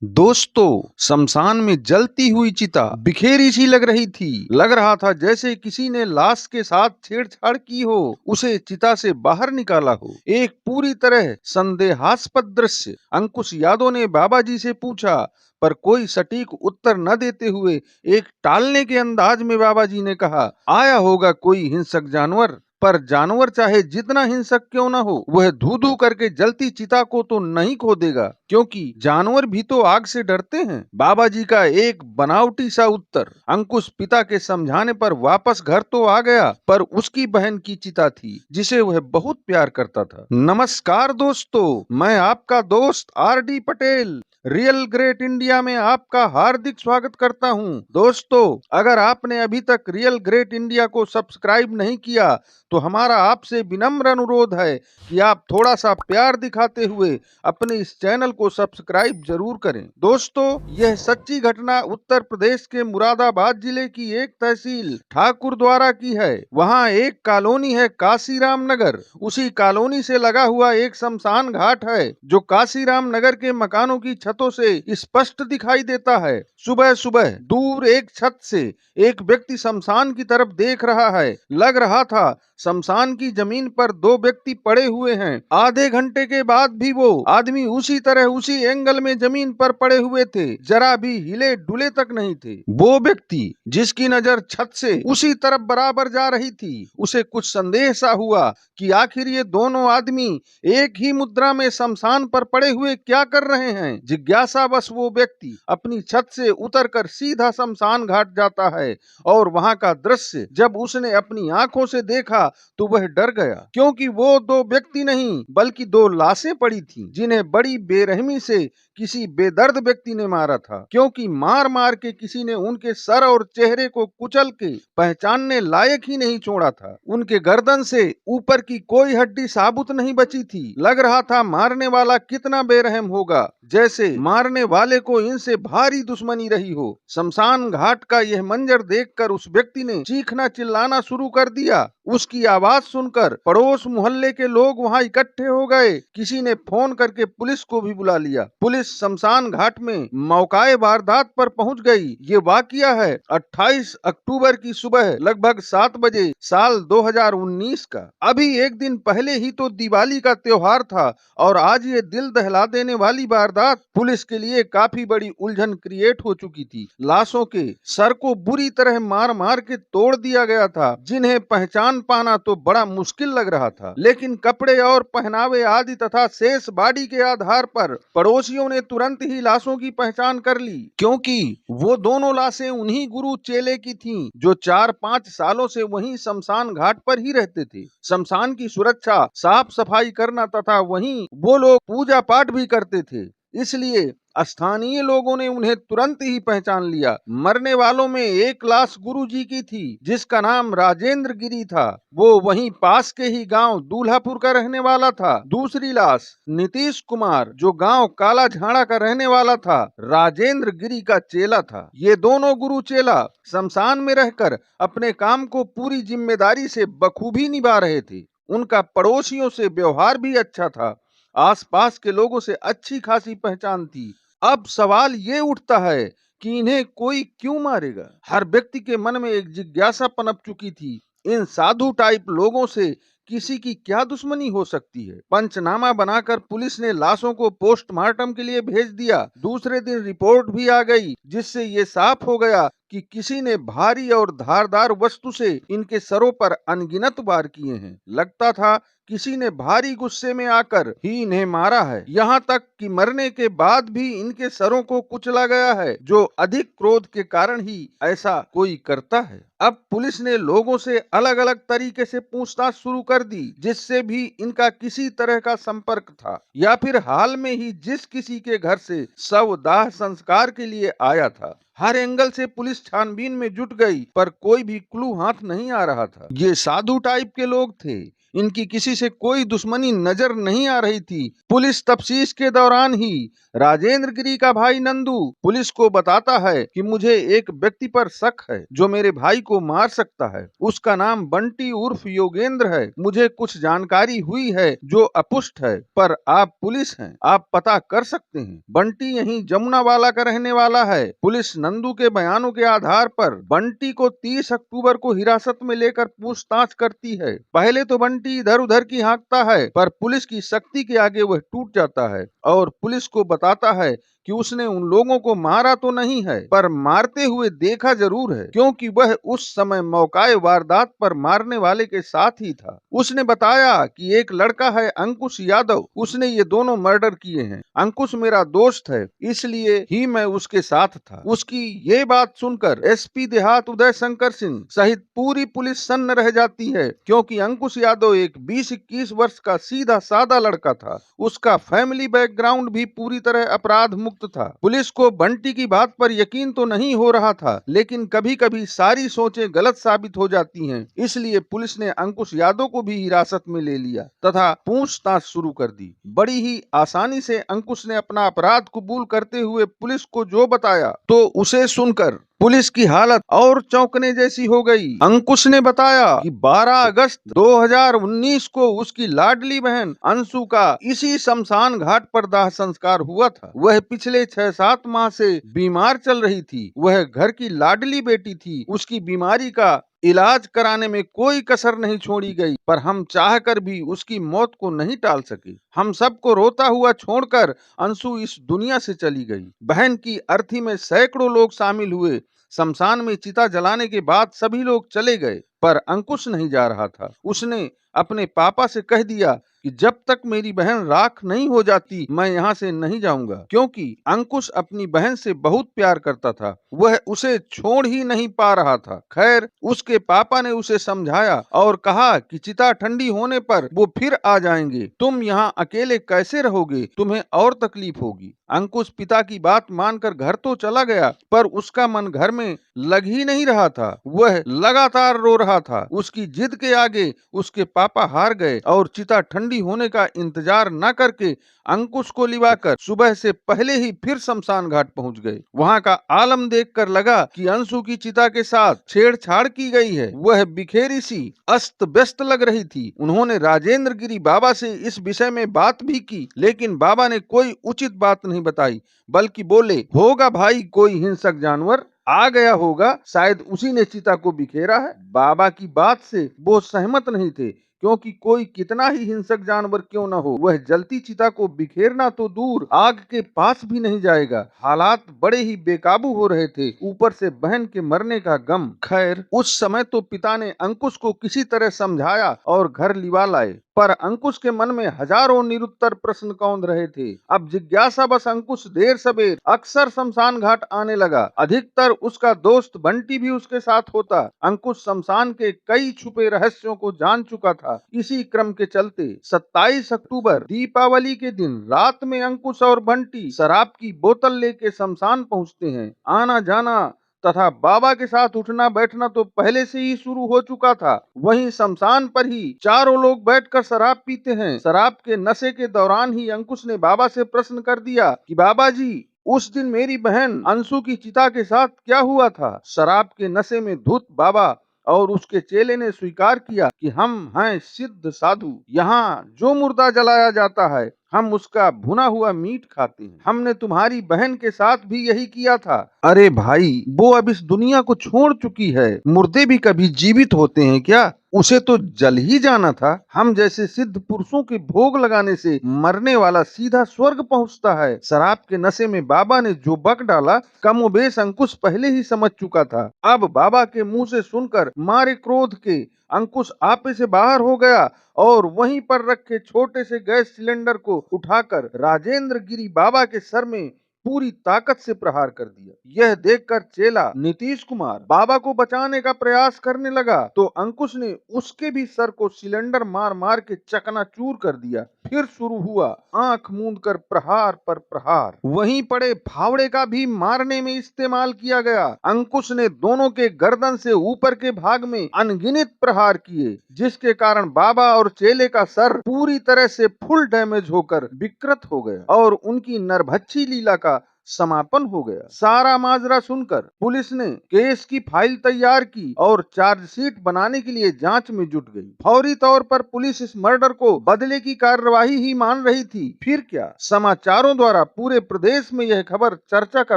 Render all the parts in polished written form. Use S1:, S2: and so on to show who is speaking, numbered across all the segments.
S1: दोस्तों, शमशान में जलती हुई चिता बिखेरी सी लग रही थी। लग रहा था जैसे किसी ने लाश के साथ छेड़छाड़ की हो, उसे चिता से बाहर निकाला हो। एक पूरी तरह संदेहास्पद दृश्य। अंकुश यादव ने बाबा जी से पूछा, पर कोई सटीक उत्तर न देते हुए एक टालने के अंदाज में बाबा जी ने कहा, आया होगा कोई हिंसक जानवर। पर जानवर चाहे जितना हिंसक क्यों न हो, वह धू धू करके जलती चिता को तो नहीं खो देगा, क्योंकि जानवर भी तो आग से डरते हैं। बाबा जी का एक बनावटी सा उत्तर। अंकुश पिता के समझाने पर वापस घर तो आ गया, पर उसकी बहन की चिता थी जिसे वह बहुत प्यार करता था। नमस्कार दोस्तों, मैं आपका दोस्त RD Patel real great India में आपका हार्दिक स्वागत करता हूं। दोस्तों, अगर आपने अभी तक रियल ग्रेट इंडिया को सब्सक्राइब नहीं किया तो हमारा आपसे विनम्र अनुरोध है कि आप थोड़ा सा प्यार दिखाते हुए अपने इस चैनल को सब्सक्राइब जरूर करें। दोस्तों, यह सच्ची घटना उत्तर प्रदेश के मुरादाबाद जिले की एक तहसील ठाकुरद्वारा की है। वहाँ एक कॉलोनी है काशीराम नगर। उसी कॉलोनी से लगा हुआ एक शमशान घाट है जो काशीराम नगर के मकानों की छतों से स्पष्ट दिखाई देता है। सुबह सुबह दूर एक छत से एक व्यक्ति शमशान की तरफ देख रहा है। लग रहा था शमशान की जमीन पर दो व्यक्ति पड़े हुए हैं। आधे घंटे के बाद भी वो आदमी उसी तरह उसी एंगल में जमीन पर पड़े हुए थे, जरा भी हिले डुले तक नहीं थे। वो व्यक्ति जिसकी नजर छत से उसी तरफ बराबर जा रही थी, उसे कुछ संदेह सा हुआ कि आखिर ये दोनों आदमी एक ही मुद्रा में शमशान पर पड़े हुए क्या कर रहे हैं। जिज्ञासावश वो व्यक्ति अपनी छत से उतरकर सीधा शमशान घाट जाता है और वहां का दृश्य जब उसने अपनी आंखों से देखा तो वह डर गया, क्योंकि वो दो व्यक्ति नहीं बल्कि दो लाशें पड़ी थीं, जिन्हें बड़ी बेरहमी से किसी बेदर्द व्यक्ति ने मारा था। क्योंकि मार मार के किसी ने उनके सर और चेहरे को कुचल के पहचानने लायक ही नहीं छोड़ा था। उनके गर्दन से ऊपर की कोई हड्डी साबुत नहीं बची थी। लग रहा था मारने वाला कितना बेरहम होगा, जैसे मारने वाले को इनसे भारी दुश्मनी रही हो। शमशान घाट का यह मंजर देखकर उस व्यक्ति ने चीखना चिल्लाना शुरू कर दिया। उसकी आवाज सुनकर पड़ोस मोहल्ले के लोग वहां इकट्ठे हो गए। किसी ने फोन करके पुलिस को भी बुला लिया। पुलिस शमशान घाट में मौकाए वारदात पर पहुंच गई। ये वाकया है 28 अक्टूबर की सुबह लगभग 7 बजे साल 2019 का। अभी एक दिन पहले ही तो दिवाली का त्योहार था और आज ये दिल दहला देने वाली वारदात पुलिस के लिए काफी बड़ी उलझन क्रिएट हो चुकी थी। लाशों के सर को बुरी तरह मार मार के तोड़ दिया गया था, जिन्हें पहचान पाना तो बड़ा मुश्किल लग रहा था। लेकिन कपड़े और पहनावे आदि तथा शेष बॉडी के आधार पर पड़ोसियों ने तुरंत ही लाशों की पहचान कर ली, क्योंकि वो दोनों लाशें उन्हीं गुरु चेले की थीं जो 4-5 सालों से वहीं शमशान घाट पर ही रहते थे। शमशान की सुरक्षा, साफ सफाई करना तथा वहीं वो लोग पूजा पाठ भी करते थे, इसलिए स्थानीय लोगों ने उन्हें तुरंत ही पहचान लिया। मरने वालों में एक लाश गुरुजी की थी जिसका नाम राजेंद्र गिरी था। वो वहीं पास के ही गांव दूल्हापुर का रहने वाला था। दूसरी लाश नीतीश कुमार जो गांव काला झाड़ा का रहने वाला था, राजेंद्र गिरी का चेला था। ये दोनों गुरु चेला शमशान में रहकर अपने काम को पूरी जिम्मेदारी से बखूबी निभा रहे थे। उनका पड़ोसियों से व्यवहार भी अच्छा था। आसपास के लोगों से अच्छी खासी पहचान थी। अब सवाल ये उठता है कि इन्हें कोई क्यों मारेगा। हर व्यक्ति के मन में एक जिज्ञासा पनप चुकी थी, इन साधु टाइप लोगों से किसी की क्या दुश्मनी हो सकती है। पंचनामा बनाकर पुलिस ने लाशों को पोस्टमार्टम के लिए भेज दिया। दूसरे दिन रिपोर्ट भी आ गई, जिससे ये साफ हो गया कि किसी ने भारी और धारदार वस्तु से इनके सरों पर अनगिनत वार किए हैं। लगता था किसी ने भारी गुस्से में आकर ही इन्हें मारा है। यहाँ तक कि मरने के बाद भी इनके सरों को कुचला गया है, जो अधिक क्रोध के कारण ही ऐसा कोई करता है। अब पुलिस ने लोगों से अलग अलग तरीके से पूछताछ शुरू कर दी, जिससे भी इनका किसी तरह का संपर्क था या फिर हाल में ही जिस किसी के घर से शव दाह संस्कार के लिए आया था। हर एंगल से पुलिस छानबीन में जुट गई, पर कोई भी क्लू हाथ नहीं आ रहा था। ये साधु टाइप के लोग थे, इनकी किसी से कोई दुश्मनी नजर नहीं आ रही थी। पुलिस तफ्तीश के दौरान ही राजेंद्र गिरी का भाई नंदू पुलिस को बताता है कि मुझे एक व्यक्ति पर शक है जो मेरे भाई को मार सकता है। उसका नाम बंटी उर्फ योगेंद्र है। मुझे कुछ जानकारी हुई है जो अपुष्ट है, पर आप पुलिस हैं, आप पता कर सकते हैं। बंटी यहीं जमुनावाला का रहने वाला है। पुलिस नंदू के बयानों के आधार पर बंटी को 30 अक्टूबर को हिरासत में लेकर पूछताछ करती है। पहले तो बंटी इधर उधर की हाँकता है, पर पुलिस की सख्ती के आगे वह टूट जाता है और पुलिस को बताता है कि उसने उन लोगों को मारा तो नहीं है, पर मारते हुए देखा जरूर है, क्योंकि वह उस समय मौकाए वारदात पर मारने वाले के साथ ही था। उसने बताया कि एक लड़का है अंकुश यादव, उसने ये दोनों मर्डर किए हैं। अंकुश मेरा दोस्त है, इसलिए ही मैं उसके साथ था। उसकी ये बात सुनकर एसपी देहात उदय शंकर सिंह सहित पूरी पुलिस सन्न रह जाती है, क्योंकि अंकुश यादव एक 20-21 वर्ष का सीधा साधा लड़का था। उसका फैमिली बैकग्राउंड भी पूरी तरह अपराध मुक्त था। पुलिस को बंटी की बात पर यकीन तो नहीं हो रहा था, लेकिन कभी कभी सारी सोचें गलत साबित हो जाती हैं। इसलिए पुलिस ने अंकुश यादव को भी हिरासत में ले लिया तथा पूछताछ शुरू कर दी। बड़ी ही आसानी से अंकुश ने अपना अपराध कबूल करते हुए पुलिस को जो बताया, तो उसे सुनकर पुलिस की हालत और चौंकने जैसी हो गई। अंकुश ने बताया कि 12 अगस्त 2019 को उसकी लाडली बहन अंशु का इसी शमशान घाट पर दाह संस्कार हुआ था। वह पिछले 6-7 माह से बीमार चल रही थी। वह घर की लाडली बेटी थी। उसकी बीमारी का इलाज कराने में कोई कसर नहीं छोड़ी गई, पर हम चाहकर भी उसकी मौत को नहीं टाल सके। हम सबको रोता हुआ छोड़कर अंशु इस दुनिया से चली गई। बहन की अर्थी में सैकड़ों लोग शामिल हुए। शमशान में चिता जलाने के बाद सभी लोग चले गए, पर अंकुश नहीं जा रहा था। उसने अपने पापा से कह दिया कि जब तक मेरी बहन राख नहीं हो जाती मैं यहाँ से नहीं जाऊंगा, क्योंकि अंकुश अपनी बहन से बहुत प्यार करता था। वह उसे छोड़ ही नहीं पा रहा था। खैर, उसके पापा ने उसे समझाया और कहा कि चिता ठंडी होने पर वो फिर आ जाएंगे। तुम यहाँ अकेले कैसे रहोगे, तुम्हें और तकलीफ होगी। अंकुश पिता की बात मानकर घर तो चला गया, पर उसका मन घर में लग ही नहीं रहा था। वह लगातार रो रहा था। उसकी जिद के आगे उसके पापा हार गए और चिता ठंडी होने का इंतजार न करके अंकुश को लिवाकर सुबह से पहले ही फिर शमशान घाट पहुंच गए। वहां का आलम देखकर लगा कि अंशु की चिता के साथ छेड़छाड़ की गई है। वह बिखेरी सी अस्त व्यस्त लग रही थी। उन्होंने राजेंद्र गिरी बाबा से इस विषय में बात भी की, लेकिन बाबा ने कोई उचित बात नहीं बताई, बल्कि बोले, होगा भाई कोई हिंसक जानवर आ गया होगा, शायद उसी ने चिता को बिखेरा है। बाबा की बात से वो सहमत नहीं थे, क्योंकि कोई कितना ही हिंसक जानवर क्यों न हो, वह जलती चिता को बिखेरना तो दूर आग के पास भी नहीं जाएगा। हालात बड़े ही बेकाबू हो रहे थे, ऊपर से बहन के मरने का गम। खैर, उस समय तो पिता ने अंकुश को किसी तरह समझाया और घर लिवा लाए, पर अंकुश के मन में हजारों निरुत्तर प्रश्न कौंध रहे थे। अब जिज्ञासा बस अंकुश देर सबेर अक्सर शमशान घाट आने लगा। अधिकतर उसका दोस्त बंटी भी उसके साथ होता। अंकुश शमशान के कई छुपे रहस्यों को जान चुका था। इसी क्रम के चलते 27 अक्टूबर दीपावली के दिन रात में अंकुश और बंटी शराब की बोतल लेके शमशान पहुंचते हैं। आना जाना तथा बाबा के साथ उठना बैठना तो पहले से ही शुरू हो चुका था। वहीं शमशान पर ही चारों लोग बैठकर शराब पीते हैं। शराब के नशे के दौरान ही अंकुश ने बाबा से प्रश्न कर दिया कि बाबा जी, उस दिन मेरी बहन अंशु की चिता के साथ क्या हुआ था? शराब के नशे में धुत बाबा और उसके चेले ने स्वीकार किया कि हम हैं सिद्ध साधु। यहाँ जो मुर्दा जलाया जाता है हम उसका भुना हुआ मीट खाते हैं। हमने तुम्हारी बहन के साथ भी यही किया था। अरे भाई, वो अब इस दुनिया को छोड़ चुकी है। मुर्दे भी कभी जीवित होते हैं क्या? उसे तो जल ही जाना था। हम जैसे सिद्ध पुरुषों के भोग लगाने से मरने वाला सीधा स्वर्ग पहुंचता है। शराब के नशे में बाबा ने जो बक डाला, कमोबेश अंकुश पहले ही समझ चुका था। अब बाबा के मुंह से सुनकर मारे क्रोध के अंकुश आपे से बाहर हो गया और वहीं पर रखे छोटे से गैस सिलेंडर को उठाकर राजेंद्र गिरी बाबा के सर में पूरी ताकत से प्रहार कर दिया। यह देखकर चेला नीतीश कुमार बाबा को बचाने का प्रयास करने लगा तो अंकुश ने उसके भी सर को सिलेंडर मार मार के चकनाचूर कर दिया। फिर शुरू हुआ आंख मूंद कर प्रहार पर प्रहार। वहीं पड़े फावड़े का भी मारने में इस्तेमाल किया गया। अंकुश ने दोनों के गर्दन से ऊपर के भाग में अनगिनत प्रहार किए, जिसके कारण बाबा और चेले का सर पूरी तरह से फुल डैमेज होकर विकृत हो गया और उनकी नरभक्षी लीला का समापन हो गया। सारा माजरा सुनकर पुलिस ने केस की फाइल तैयार की और चार्जशीट बनाने के लिए जांच में जुट गई। फौरी तौर पर पुलिस इस मर्डर को बदले की कार्यवाही ही मान रही थी। फिर क्या, समाचारों द्वारा पूरे प्रदेश में यह खबर चर्चा का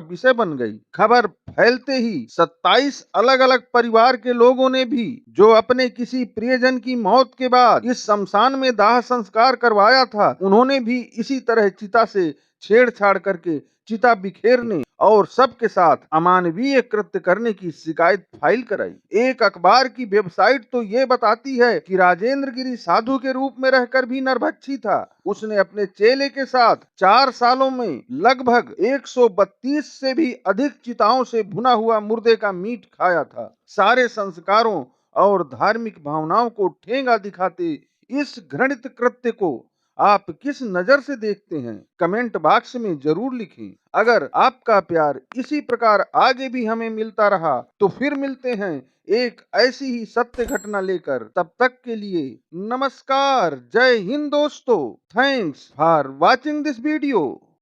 S1: विषय बन गई। खबर फैलते ही 27 अलग अलग परिवार के लोगों ने भी, जो अपने किसी प्रियजन की मौत के बाद इस शमशान में दाह संस्कार करवाया था, उन्होंने भी इसी तरह चिता से छेड़छाड़ करके चिता बिखेरने और सबके साथ अमानवीय कृत्य करने की शिकायत फाइल कराई। एक अखबार की वेबसाइट तो ये बताती है कि राजेंद्र गिरी साधु के रूप में रहकर भी नरभक्षी था। उसने अपने चेले के साथ 4 सालों में लगभग 132 से भी अधिक चिताओं से भुना हुआ मुर्दे का मीट खाया था। सारे संस्कारों और धार्मिक भावनाओं को ठेंगा दिखाते इस घृणित कृत्य को आप किस नजर से देखते हैं, कमेंट बॉक्स में जरूर लिखें। अगर आपका प्यार इसी प्रकार आगे भी हमें मिलता रहा तो फिर मिलते हैं एक ऐसी ही सत्य घटना लेकर। तब तक के लिए नमस्कार, जय हिंद दोस्तों। Thanks for watching this video.